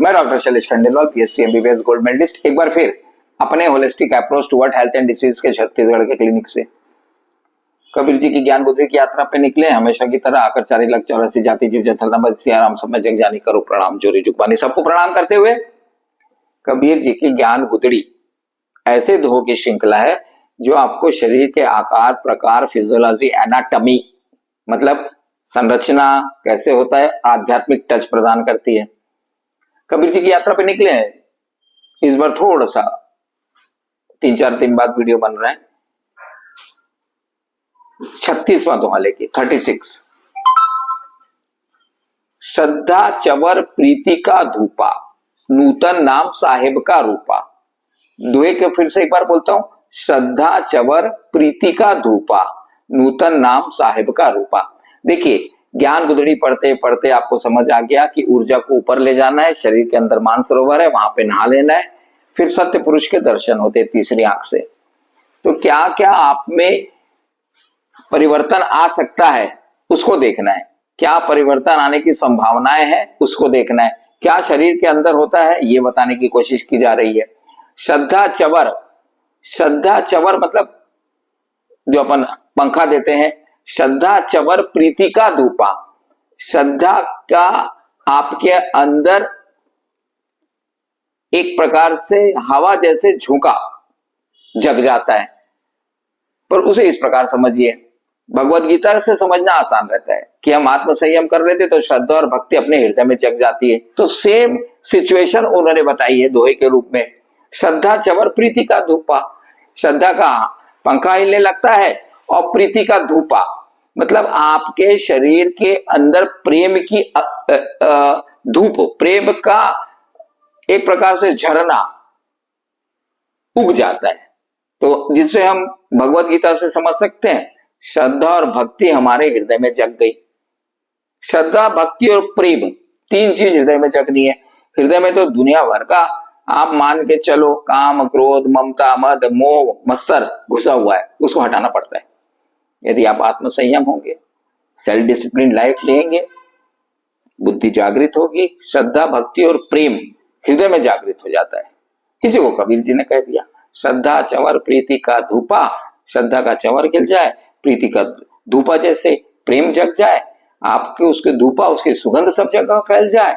मैं doctor Shailesh Khandelwal, PSC MBBS gold medallist, एक बार फिर अपने holistic approach toward health and disease के छत्तीसगढ़ के क्लिनिक से कबीर जी की ज्ञान बुद्धि की यात्रा पे निकले। हमेशा की तरह आकर 4,84 जाति जीव जंतल नंबर सियाराम सब में जग जानी करो प्रणाम, जोरी जुगबानी सबको प्रणाम करते हुए कबीर जी की ज्ञान गुदड़ी ऐसे दोहों की श्रृंखला है जो आपको शरीर के आकार, प्रकार, फिजियोलॉजी, एनाटॉमी मतलब संरचना कैसे होता है, आध्यात्मिक टच प्रदान करती है। कबीर जी की यात्रा पे निकले हैं। इस बार थोड़ा सा 3-4 दिन बाद वीडियो बन रहा है। 36वां दोहा लेके 36। श्रद्धा चवर प्रीति का धूपा, नूतन नाम साहेब का रूपा। दोहे के फिर से एक बार बोलता हूं, श्रद्धा चवर प्रीति का धूपा, नूतन नाम साहेब का रूपा। देखिए, ज्ञान गुदड़ी पढ़ते पढ़ते आपको समझ आ गया कि ऊर्जा को ऊपर ले जाना है, शरीर के अंदर मानसरोवर है, वहां पे नहा लेना है, फिर सत्य पुरुष के दर्शन होते तीसरी आंख से। तो क्या क्या आप में परिवर्तन आ सकता है उसको देखना है, क्या परिवर्तन आने की संभावनाएं हैं उसको देखना है, क्या शरीर के अंदर होता है ये बताने की कोशिश की जा रही है। श्रद्धा चवर, श्रद्धा चवर मतलब जो अपन पंखा देते हैं, श्रद्धा चवर प्रीति का धूपा। श्रद्धा का आपके अंदर एक प्रकार से हवा जैसे झोंका जग जाता है, पर उसे इस प्रकार समझिए, भगवत गीता से समझना आसान रहता है कि हम आत्म संयम कर लेते तो श्रद्धा और भक्ति अपने हृदय में जग जाती है। तो सेम सिचुएशन उन्होंने बताई है दोहे के रूप में। श्रद्धा चवर प्रीति का धूपा, श्रद्धा का पंखा हिलने लगता है और प्रीति का धूपा मतलब आपके शरीर के अंदर प्रेम की धूप, प्रेम का एक प्रकार से झरना उग जाता है। तो जिससे हम भगवत गीता से समझ सकते हैं श्रद्धा और भक्ति हमारे हृदय में जग गई। श्रद्धा, भक्ति और प्रेम, तीन चीज हृदय में जगनी है। हृदय में तो दुनिया भर का आप मान के चलो काम, क्रोध, ममता, मद, मोह, मत्सर घुसा हुआ है, उसको हटाना पड़ता है। यदि आप आत्म संयम होंगे, सेल्फ डिसिप्लिन लाइफ लेंगे, बुद्धि जागृत होगी, श्रद्धा, भक्ति और प्रेम हृदय में जागृत हो जाता है। इसी को कबीर जी ने कह दिया, श्रद्धा चवर प्रीति का धूपा। श्रद्धा का चवर खिल जाए, प्रीति का धूपा जैसे प्रेम जग जाए, आपके उसके धूपा, उसकी सुगंध सब जगह फैल जाए,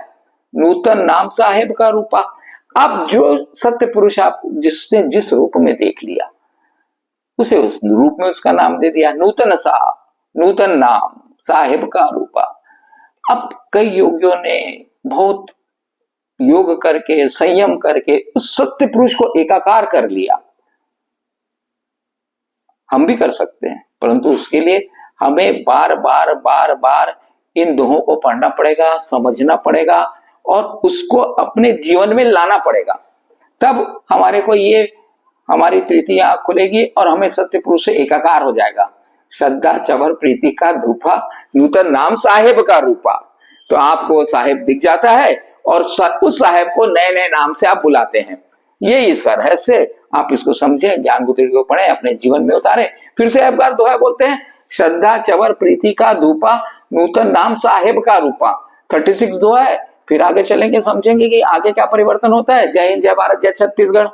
नूतन नाम साहेब का रूपा। अब जो सत्य पुरुष आप जिसने जिस रूप में देख लिया उसे उस रूप में उसका नाम दे दिया, नूतन सा, नूतन नाम साहेब का रूपा। अब कई योगियों ने बहुत योग करके, संयम करके उस सत्य पुरुष को एकाकार कर लिया। हम भी कर सकते हैं, परंतु उसके लिए हमें बार बार बार बार इन दोहों को पढ़ना पड़ेगा, समझना पड़ेगा और उसको अपने जीवन में लाना पड़ेगा। तब हमारे को ये हमारी तृतीय आंख खुलेगी और हमें सत्य पुरुष से एकाकार हो जाएगा। श्रद्धा चवर प्रीति का धूपा, नूतन नाम साहेब का रूपा। तो आपको वो साहेब दिख जाता है और उस साहेब को नए नए नाम से आप बुलाते हैं। ये इसका रहस्य, आप इसको समझें, ज्ञान बुद्धि को पढ़ें, अपने जीवन में उतारें। फिर से एक बार दोहा बोलते हैं, श्रद्धा चवर प्रीति का धूपा, नूतन नाम साहेब का रूपा। 36 दोहा है। फिर आगे चलेंगे, समझेंगे कि आगे क्या परिवर्तन होता है। जय हिंद, जय भारत, जय छत्तीसगढ़।